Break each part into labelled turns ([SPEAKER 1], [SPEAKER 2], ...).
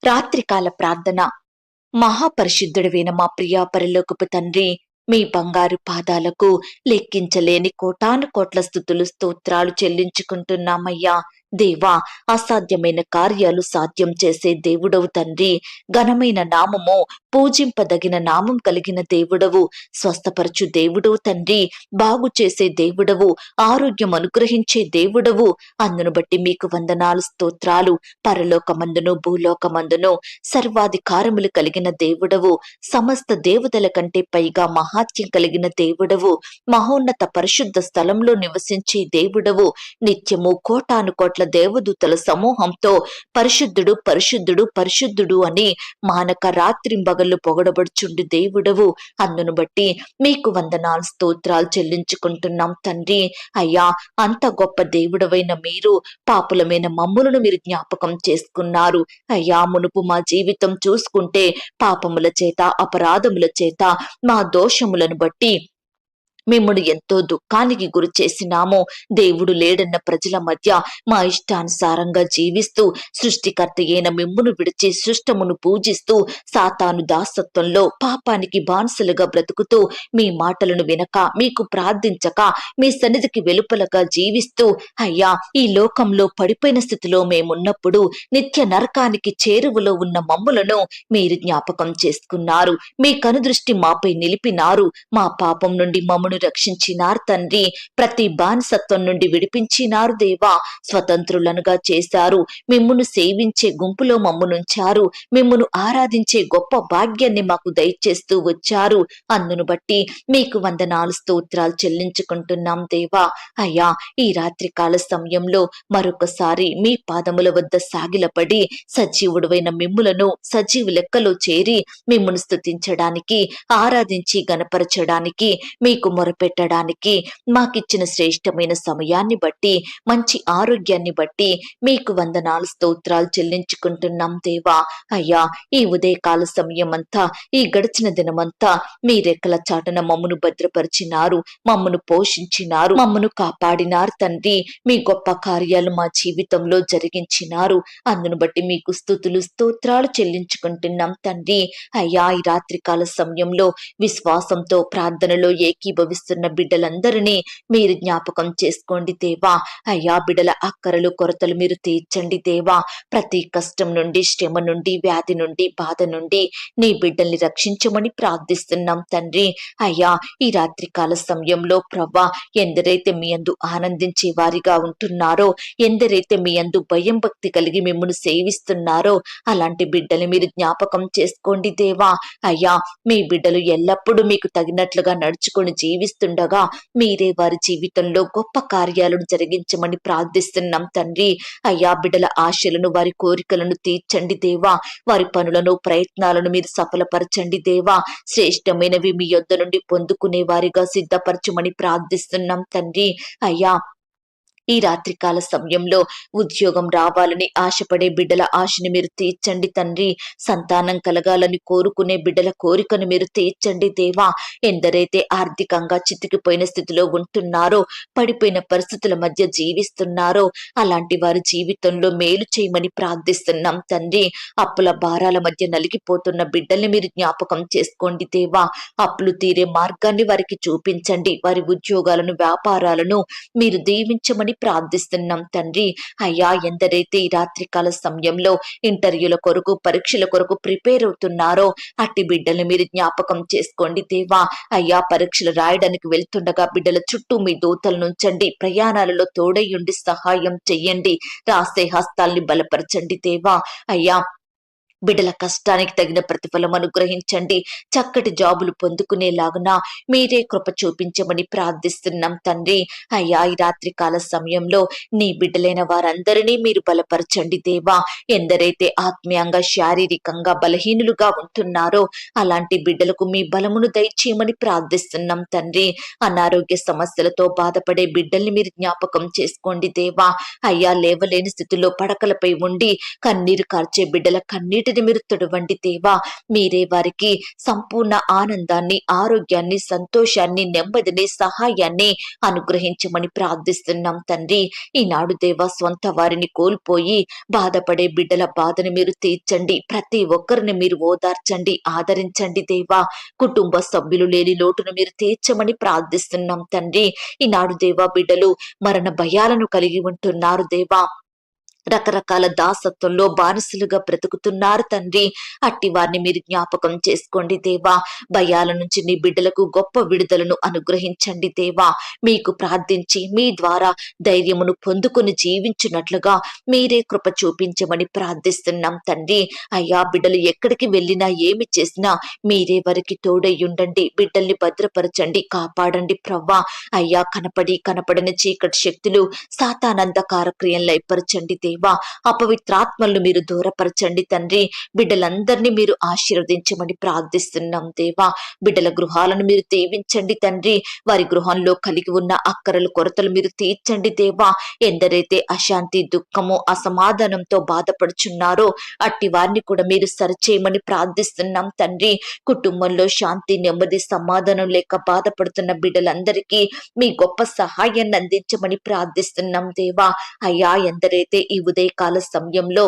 [SPEAKER 1] రాత్రికాల ప్రార్థన. మహాపరిశుద్ధుడవైన మా ప్రియా పరలోకపు తండ్రి, మీ బంగారు పాదాలకు లెక్కించలేని కోటాను కోట్ల స్తుతులు స్తోత్రాలు చెల్లించుకుంటున్నామయ్యా. దేవా, అసాధ్యమైన కార్యాలు సాధ్యం చేసే దేవుడవు తండ్రి. ఘనమైన నామము, పూజింపదగిన నామం కలిగిన దేవుడవు, స్వస్థపరచు దేవుడవు తండ్రి, బాగు చేసే దేవుడవు, ఆరోగ్యం అనుగ్రహించే దేవుడవు. అందును బట్టి మీకు వందనాలు, స్తోత్రాలు. పరలోకమందును భూలోకమందును సర్వాధికారములు కలిగిన దేవుడవు, సమస్త దేవతల కంటే పైగా మహాత్యం కలిగిన దేవుడవు, మహోన్నత పరిశుద్ధ స్థలంలో నివసించే దేవుడవు, నిత్యము కోటాను కోట్ల దేవదూతల సమూహంతో పరిశుద్ధుడు పరిశుద్ధుడు పరిశుద్ధుడు అని మానక రాత్రింబగళ్ళు పొగడబడుచుండు దేవుడవు. అందును బట్టి మీకు వందనాలు, స్తోత్రాలు చెల్లించుకుంటున్నాం తండ్రి. అయ్యా, అంత గొప్ప దేవుడవైన మీరు పాపులమైన మమ్ములను మీరు జ్ఞాపకం చేసుకున్నారు. అయ్యా, మునుపు మా జీవితం చూసుకుంటే పాపముల చేత, అపరాధముల చేత, మా దోషములను బట్టి మిమ్మును ఎంతో దుఃఖానికి గురి చేసినాము. దేవుడు లేడన్న ప్రజల మధ్య మా ఇష్టానుసారంగా జీవిస్తూ, సృష్టికర్త అయిన మిమ్మును విడిచి సృష్టమును పూజిస్తూ, సాతాను దాసత్వంలో పాపానికి బానిసలుగా బ్రతుకుతూ, మీ మాటలను వినక, మీకు ప్రార్థించక, మీ సన్నిధికి వెలుపలగా జీవిస్తూ, అయ్యా, ఈ లోకంలో పడిపోయిన స్థితిలో మేమున్నప్పుడు నిత్య నరకానికి చేరువలో ఉన్న మమ్ములను మీరు జ్ఞాపకం చేసుకున్నారు. మీ కనుదృష్టి మాపై నిలిపినారు. మా పాపం నుండి మమ్మను రక్షించినారు తండ్రి. ప్రతి బానిసత్వం నుండి విడిపించినారు దేవా. స్వతంత్రులనుగా చేశారు. మిమ్మును సేవించే గుంపులో మమ్మునుంచారు. మిమ్మును ఆరాధించే గొప్ప భాగ్యాన్ని మాకు దయచేస్తూ వచ్చారు. అందును బట్టి మీకు వందనాలు, స్తోత్రాలు చెల్లించుకుంటున్నాం దేవా. అయ్యా, ఈ రాత్రికాల సమయంలో మరొకసారి మీ పాదముల వద్ద సాగిలపడి సజీవుడైన మిమ్ములను సజీవ లెక్కలో చేరి మిమ్మును స్తుతించడానికి, ఆరాధించి గణపరచడానికి, మీకు మొరపెట్టడానికి మాకిచ్చిన శ్రేష్టమైన సమయాన్ని బట్టి, మంచి ఆరోగ్యాన్ని బట్టి మీకు వందనాలు, స్తోత్రాలు చెల్లించుకుంటున్నాం దేవా. అయ్యా, ఈ ఉదయకాల సమయం అంతా, ఈ గడిచిన దినమంతా మీ రెక్కల చాటున మమ్మను భద్రపరిచినారు, మమ్మను పోషించినారు, మమ్మను కాపాడినారు తండ్రి. మీ గొప్ప కార్యాలు మా జీవితంలో జరిగించినారు. అందును బట్టి మీకు స్తుతులు, స్తోత్రాలు చెల్లించుకుంటున్నాం తండ్రి. అయ్యా, ఈ రాత్రికాల సమయంలో విశ్వాసంతో ప్రార్థనలో ఏకీభవిస్తున్న బిడ్డలందరినీ మీరు జ్ఞాపకం చేసుకోండి దేవా. అయ్యా, బిడ్డల అక్కరలు, కొరతలు మీరు తీర్చండి దేవా. ప్రతి కష్టం నుండి, శ్రమ నుండి, వ్యాధి నుండి, బాధ నుండి నీ బిడ్డల్ని రక్షించమని ప్రార్థిస్తున్నాం తండ్రి. అయ్యా, ఈ రాత్రికాల సమయంలో ప్రవ్వా, ఎందరైతే మీ యందు ఆనందించే వారిగా ఉంటున్నారో, ఎందరైతే మీ యందు భయం భక్తి కలిగి మిమ్మల్ని సేవిస్తున్నారో అలాంటి బిడ్డలు మీరు జ్ఞాపకం చేసుకోండి దేవా. అయ్యా, మీ బిడ్డలు ఎల్లప్పుడూ మీకు తగినట్లుగా నడుచుకొని జీవిస్తుండగా మీరే వారి జీవితంలో గొప్ప కార్యాలను జరిగించమని ప్రార్థిస్తున్నాం తండ్రి. అయ్యా, బిడ్డల ఆశలను, వారి కోరికలను తీర్చండి దేవా. వారి పనులను, ప్రయత్నాలను మీరు సఫలపరచండి దేవా. శ్రేష్టమైనవి మీ యొద్ద నుండి పొందుకునే వారిగా సిద్ధపరచమని ప్రార్థిస్తున్నాం తండ్రి. అయ్యా, ఈ రాత్రికాల సమయంలో ఉద్యోగం రావాలని ఆశపడే బిడ్డల ఆశని మీరు తీర్చండి తండ్రి. సంతానం కలగాలని కోరుకునే బిడ్డల కోరికను మీరు తీర్చండి దేవా. ఎందరైతే ఆర్థికంగా చితికిపోయిన స్థితిలో ఉంటున్నారో, పడిపోయిన పరిస్థితుల మధ్య జీవిస్తున్నారో అలాంటి వారి జీవితంలో మేలు చేయమని ప్రార్థిస్తున్నాం తండ్రి. అప్పుల భారాల మధ్య నలిగిపోతున్న బిడ్డల్ని మీరు జ్ఞాపకం చేసుకోండి దేవా. అప్పులు తీరే మార్గాన్ని వారికి చూపించండి. వారి ఉద్యోగాలను, వ్యాపారాలను మీరు దీవించమని ప్రార్థిస్తున్నాం తండ్రి. అయ్యా, ఎందరైతే ఈ రాత్రికాల సమయంలో ఇంటర్వ్యూల కొరకు, పరీక్షల కొరకు ప్రిపేర్ అవుతున్నారో అట్టి బిడ్డల్ని మీరు జ్ఞాపకం చేసుకోండి దేవా. అయ్యా, పరీక్షలు రాయడానికి వెళ్తుండగా బిడ్డల చుట్టూ మీ దూతలను ఉంచండి. ప్రయాణాలలో తోడయ్యుండి సహాయం చెయ్యండి. రాసే హస్తాల్ని బలపరచండి దేవా. అయ్యా, బిడ్డల కష్టానికి తగిన ప్రతిఫలం అనుగ్రహించండి. చక్కటి జాబులు పొందుకునేలాగున మీరే కృప చూపించమని ప్రార్థిస్తున్నాం తండ్రి. అయ్యా, ఈ రాత్రికాల సమయంలో నీ బిడ్డలైన వారందరినీ మీరు బలపరచండి దేవా. ఎందరైతే ఆత్మీయంగా, శారీరకంగా బలహీనులుగా ఉంటున్నారో అలాంటి బిడ్డలకు మీ బలమును దయచేయమని ప్రార్థిస్తున్నాం తండ్రి. అనారోగ్య సమస్యలతో బాధపడే బిడ్డల్ని మీరు జ్ఞాపకం చేసుకోండి దేవా. అయ్యా, లేవలేని స్థితిలో పడకలపై ఉండి కన్నీరు కార్చే బిడ్డల కన్నీటి కన్నీటిని మీరు తుడవండి దేవా. మీరే వారికి సంపూర్ణ ఆనందాన్ని, ఆరోగ్యాన్ని, సంతోషాన్ని, నెమ్మదిని, సహాయాన్ని అనుగ్రహించమని ప్రార్థిస్తున్నాం తండ్రి. ఈనాడు దేవా, స్వంత వారిని కోల్పోయి బాధపడే బిడ్డల బాధను మీరు తీర్చండి. ప్రతి ఒక్కరిని మీరు ఓదార్చండి, ఆదరించండి దేవా. కుటుంబ సభ్యులు లేని లోటును మీరు తీర్చమని ప్రార్థిస్తున్నాం తండ్రి. ఈనాడు దేవా, బిడ్డలు మరణ భయాలను కలిగి ఉంటున్నారు దేవా. రకరకాల దాసత్వంలో బానిసలుగా బ్రతుకుతున్నారు తండ్రి. అట్టి వారిని మీరు జ్ఞాపకం చేసుకోండి దేవా. భయాల నుంచి నీ బిడ్డలకు గొప్ప విడుదలను అనుగ్రహించండి దేవా. మీకు ప్రార్థించి మీ ద్వారా ధైర్యమును పొందుకొని జీవించున్నట్లుగా మీరే కృప చూపించమని ప్రార్థిస్తున్నాం తండ్రి. అయ్యా, బిడ్డలు ఎక్కడికి వెళ్ళినా ఏమి చేసినా మీరే వారికి తోడయ్యుండండి. బిడ్డల్ని భద్రపరచండి, కాపాడండి ప్రవ్వా. అయ్యా, కనపడని చీకటి శక్తులు, సాతానందకార క్రియలు లయపరచండి దేవా. అపవిత్రాత్మలను మీరు దూరపరచండి తండ్రి. బిడ్డలందరినీ మీరు ఆశీర్వదించమని ప్రార్థిస్తున్నాం దేవా. బిడ్డల గృహాలను మీరు దీవించండి తండ్రి. వారి గృహంలో కలిగి ఉన్న అక్కరలు, కొరతలు మీరు తీర్చండి దేవా. ఎందరైతే అశాంతి, దుఃఖము, అసమాధానంతో బాధపడుచున్నారో అట్టి వారిని కూడా మీరు సరిచేయమని ప్రార్థిస్తున్నాం తండ్రి. కుటుంబంలో శాంతి, నెమ్మది, సమాధానం లేక బాధపడుతున్న బిడ్డలందరికీ మీ గొప్ప సహాయాన్ని అందించమని ప్రార్థిస్తున్నాం దేవా. అయ్యా, ఎందరైతే ఈ ఉదయకాల సమయంలో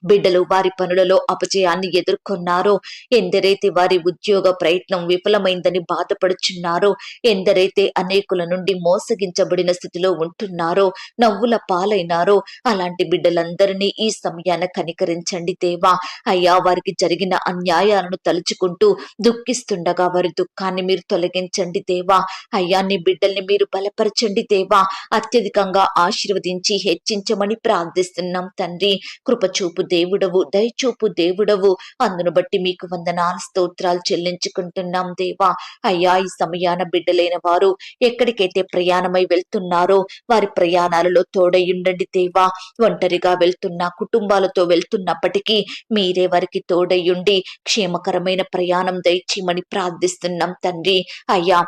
[SPEAKER 1] బిడ్డలు వారి పనులలో అపజయాన్ని ఎదుర్కొన్నారో, ఎందరైతే వారి ఉద్యోగ ప్రయత్నం విఫలమైందని బాధపడుచున్నారో, ఎందరైతే అనేకుల నుండి మోసగించబడిన స్థితిలో ఉంటున్నారో, నవ్వుల పాలైనారో, అలాంటి బిడ్డలందరినీ ఈ సమయాన కనికరించండి దేవా. అయ్యా, వారికి జరిగిన అన్యాయాలను తలుచుకుంటూ దుఃఖిస్తుండగా వారి దుఃఖాన్ని మీరు తొలగించండి దేవా. అయ్యా, నీ బిడ్డల్ని మీరు బలపరచండి దేవా. అత్యధికంగా ఆశీర్వదించి హెచ్చించమని ప్రార్థిస్తున్నాం తండ్రి. కృపచూపు దేవుడవు, దయచూపు దేవుడవు. అందును బట్టి మీకు వందనాలు, స్తోత్రాలు చెల్లించుకుంటున్నాం దేవా. అయ్యా, ఈ సమయాన బిడ్డలైన వారు ఎక్కడికైతే ప్రయాణమై వెళ్తున్నారో వారి ప్రయాణాలలో తోడయ్యుండండి దేవా. ఒంటరిగా వెళ్తున్నా, కుటుంబాలతో వెళ్తున్నప్పటికీ మీరే వారికి తోడయ్యుండి క్షేమకరమైన ప్రయాణం దయచేయమని ప్రార్థిస్తున్నాం తండ్రి. అయ్యా,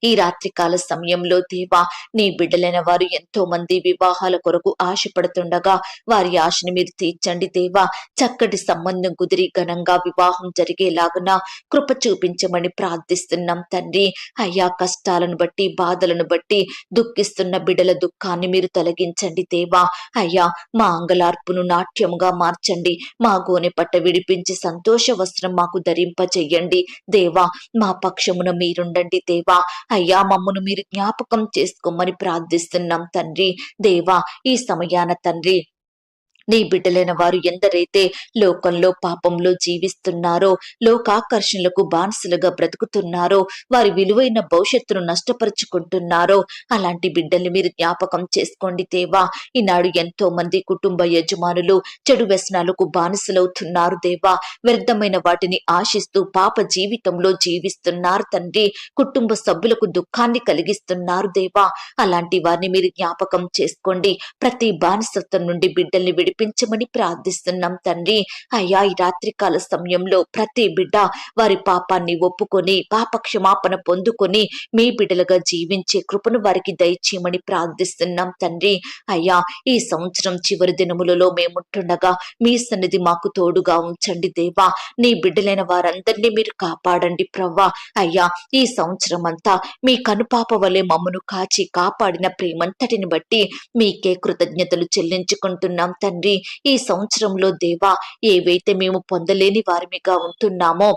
[SPEAKER 1] ఈ రాత్రికాల సమయంలో దేవా, నీ బిడ్డలైన వారు ఎంతో మంది వివాహాల కొరకు ఆశపడుతుండగా వారి ఆశని మీరు తీర్చండి దేవా. చక్కటి సంబంధం కుదిరి ఘనంగా వివాహం జరిగేలాగున కృప చూపించమని ప్రార్థిస్తున్నాం తండ్రి. అయ్యా, కష్టాలను బట్టి, బాధలను బట్టి దుఃఖిస్తున్న బిడ్డల దుఃఖాన్ని మీరు తొలగించండి దేవా. అయ్యా, మా అంగలార్పును నాట్యముగా మార్చండి. మా గోనె పట్ట విడిపించి సంతోష వస్త్రం మాకు ధరింపచెయ్యండి దేవా. మా పక్షమున మీరుండండి దేవా. అయ్యా, మమ్మును మీరు జ్ఞాపకం చేసుకోమని ప్రార్థిస్తున్నాం తండ్రి. దేవా, ఈ సమయాన తండ్రి, నీ బిడ్డలైన వారు ఎందరైతే లోకంలో పాపంలో జీవిస్తున్నారో, లోకాకర్షణలకు బానిసలుగా బ్రతుకుతున్నారో, వారి విలువైన భవిష్యత్తును నష్టపరుచుకుంటున్నారో అలాంటి బిడ్డల్ని మీరు జ్ఞాపకం చేసుకోండి దేవా. ఈనాడు ఎంతో మంది కుటుంబ యజమానులు చెడు వ్యసనాలకు బానిసలవుతున్నారు దేవా. వ్యర్థమైన వాటిని ఆశిస్తూ పాప జీవితంలో జీవిస్తున్నారు తండ్రి. కుటుంబ సభ్యులకు దుఃఖాన్ని కలిగిస్తున్నారు దేవా. అలాంటి వారిని మీరు జ్ఞాపకం చేసుకోండి. ప్రతి బానిసత్వం నుండి బిడ్డల్ని విడిపించమని ప్రార్థిస్తున్నాం తండ్రి. అయ్యా, ఈ రాత్రికాల సమయంలో ప్రతి బిడ్డ వారి పాపాన్ని ఒప్పుకొని పాప క్షమాపణ పొందుకొని మీ బిడ్డలుగా జీవించే కృపను వారికి దయచేయమని ప్రార్థిస్తున్నాం తండ్రి. అయ్యా, ఈ సంవత్సరం చివరి దినములలో మేముంటుండగా మీ సన్నిధి మాకు తోడుగా ఉంచండి దేవా. నీ బిడ్డలైన వారందరినీ మీరు కాపాడండి ప్రవ్వా. అయ్యా, ఈ సంవత్సరం అంతా మీ కనుపాప వలె మమ్మను కాచి కాపాడిన ప్రేమంతటిని బట్టి మీకే కృతజ్ఞతలు చెల్లించుకుంటున్నాం తండ్రి. ఈ సంవత్సరంలో దేవా, ఏవైతే మేము పొందలేని వారిమిగా ఉంటున్నామో,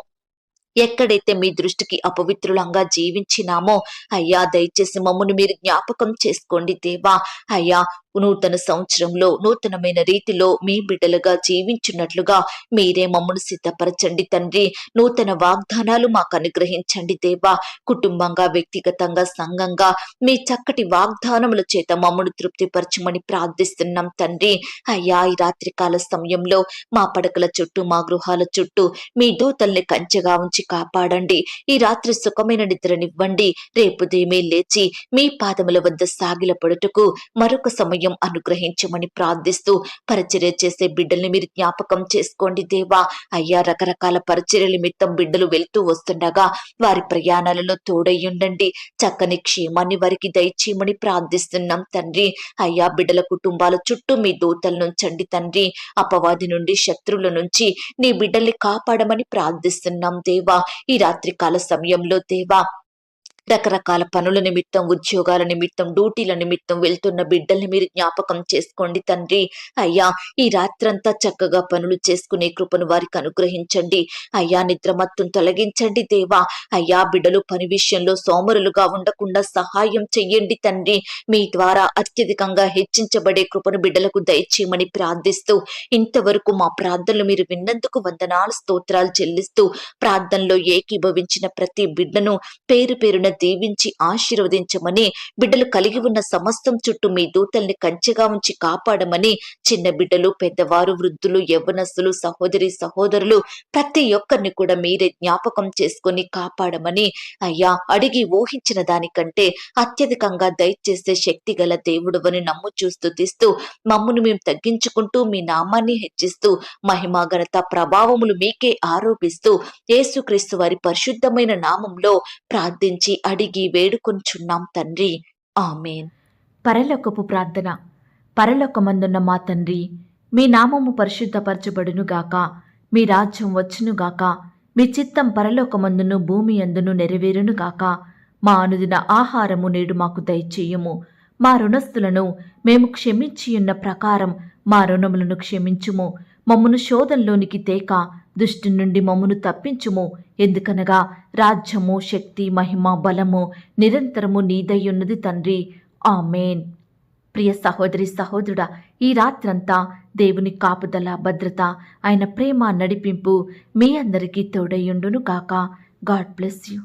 [SPEAKER 1] ఎక్కడైతే మీ దృష్టికి అపవిత్రులంగా జీవించినామో అయ్యా, దయచేసి మమ్మల్ని మీరు జ్ఞాపకం చేసుకోండి దేవా. అయ్యా, నూతన సంవత్సరంలో నూతనమైన రీతిలో మీ బిడ్డలుగా జీవించున్నట్లుగా మీరే మమ్మను సిద్ధపరచండి తండ్రి. నూతన వాగ్దానాలు మాకు అనుగ్రహించండి దేవా. కుటుంబంగా, వ్యక్తిగతంగా, సంఘంగా మీ చక్కటి వాగ్దానముల చేత మమ్మను తృప్తిపరచమని ప్రార్థిస్తున్నాం తండ్రి. అయ్యా, ఈ రాత్రికాల సమయంలో మా పడకల చుట్టూ, మా గృహాల చుట్టూ మీ దూతల్ని కంచెగా ఉంచి కాపాడండి. ఈ రాత్రి సుఖమైన నిద్రనివ్వండి. రేపు ఉదయమే లేచి మీ పాదముల వద్ద సాగిలపడుటకు మరొక సమయం ధైర్యం అనుగ్రహించమని ప్రార్థిస్తూ పరిచర్య చేసే బిడ్డల్ని మీరు జ్ఞాపకం చేసుకోండి దేవా. అయ్యా, రకరకాల పరిచర్య నిమిత్తం బిడ్డలు వెళ్తూ వస్తుండగా వారి ప్రయాణాలలో తోడయ్యుండండి. చక్కని క్షేమాన్ని వారికి దయచేయమని ప్రార్థిస్తున్నాం తండ్రి. అయ్యా, బిడ్డల కుటుంబాల చుట్టూ మీ దూతలను ఉంచండి తండ్రి. అపవాది నుండి, శత్రువుల నుంచి నీ బిడ్డల్ని కాపాడమని ప్రార్థిస్తున్నాం దేవా. ఈ రాత్రికాల సమయంలో దేవా, రకరకాల పనుల నిమిత్తం, ఉద్యోగాల నిమిత్తం, డ్యూటీల నిమిత్తం వెళ్తున్న బిడ్డల్ని మీరు జ్ఞాపకం చేసుకోండి తండ్రి. అయ్యా, ఈ రాత్రంతా చక్కగా పనులు చేసుకునే కృపను వారికి అనుగ్రహించండి. అయ్యా, నిద్రమత్తును తొలగించండి దేవా. అయ్యా, బిడ్డలు పని విషయంలో సోమరులుగా ఉండకుండా సహాయం చెయ్యండి తండ్రి. మీ ద్వారా అత్యధికంగా హెచ్చించబడే కృపను బిడ్డలకు దయచేయమని ప్రార్థిస్తూ, ఇంతవరకు మా ప్రార్థనలు మీరు విన్నందుకు వందనాలు, స్తోత్రాలు చెల్లిస్తూ, ప్రార్థనలో ఏకీభవించిన ప్రతి బిడ్డను పేరు పేరున దీవించి ఆశీర్వదించమని, బిడ్డలు కలిగి ఉన్న సమస్తం చుట్టూ మీ దూతల్ని కంచెగా ఉంచి కాపాడమని, చిన్న బిడ్డలు, పెద్దవారు, వృద్ధులు, యవ్వనస్తులు, సహోదరి సహోదరులు ప్రతి ఒక్కరిని కూడా మీరే జ్ఞాపకం చేసుకొని కాపాడమని, అయ్యా, అడిగి ఊహించిన దానికంటే అత్యధికంగా దయచేసే శక్తి గల దేవుడవని నమ్ముచూ స్తుతిస్తూ, మమ్మును మేము తగ్గించుకుంటూ మీ నామాన్ని హెచ్చిస్తూ, మహిమ, ఘనత, ప్రభావములు మీకే ఆరోపిస్తూ, యేసుక్రీస్తు వారి పరిశుద్ధమైన నామంలో ప్రార్థించి అడిగి వేడుకొంచున్నాం తండ్రి. ఆమేన్.
[SPEAKER 2] పరలోకపు ప్రార్థన. పరలోకమందున్న మా తండ్రి, మీ నామము పరిశుద్ధపరచబడునుగాక, మీ రాజ్యం వచ్చునుగాక, మీ చిత్తం పరలోకమందును భూమి అందును నెరవేరునుగాక. మా అనుదిన ఆహారము నేడు మాకు దయచేయుము. మా రుణస్థులను మేము క్షమించియున్న ప్రకారం మా రుణములను క్షమించుము. మమ్మును శోధంలోనికి తేక దుష్టు నుండి మమ్మును తప్పించుము. ఎందుకనగా రాజ్యము, శక్తి, మహిమ, బలము నిరంతరము నీదయ్యున్నది తండ్రి. ఆమేన్. ప్రియ సహోదరి సహోదరుడా, ఈ రాత్రంతా దేవుని కాపుదల, భద్రత, ఆయన ప్రేమ, నడిపింపు మీ అందరికీ తోడయ్యుండును గాక. God bless you.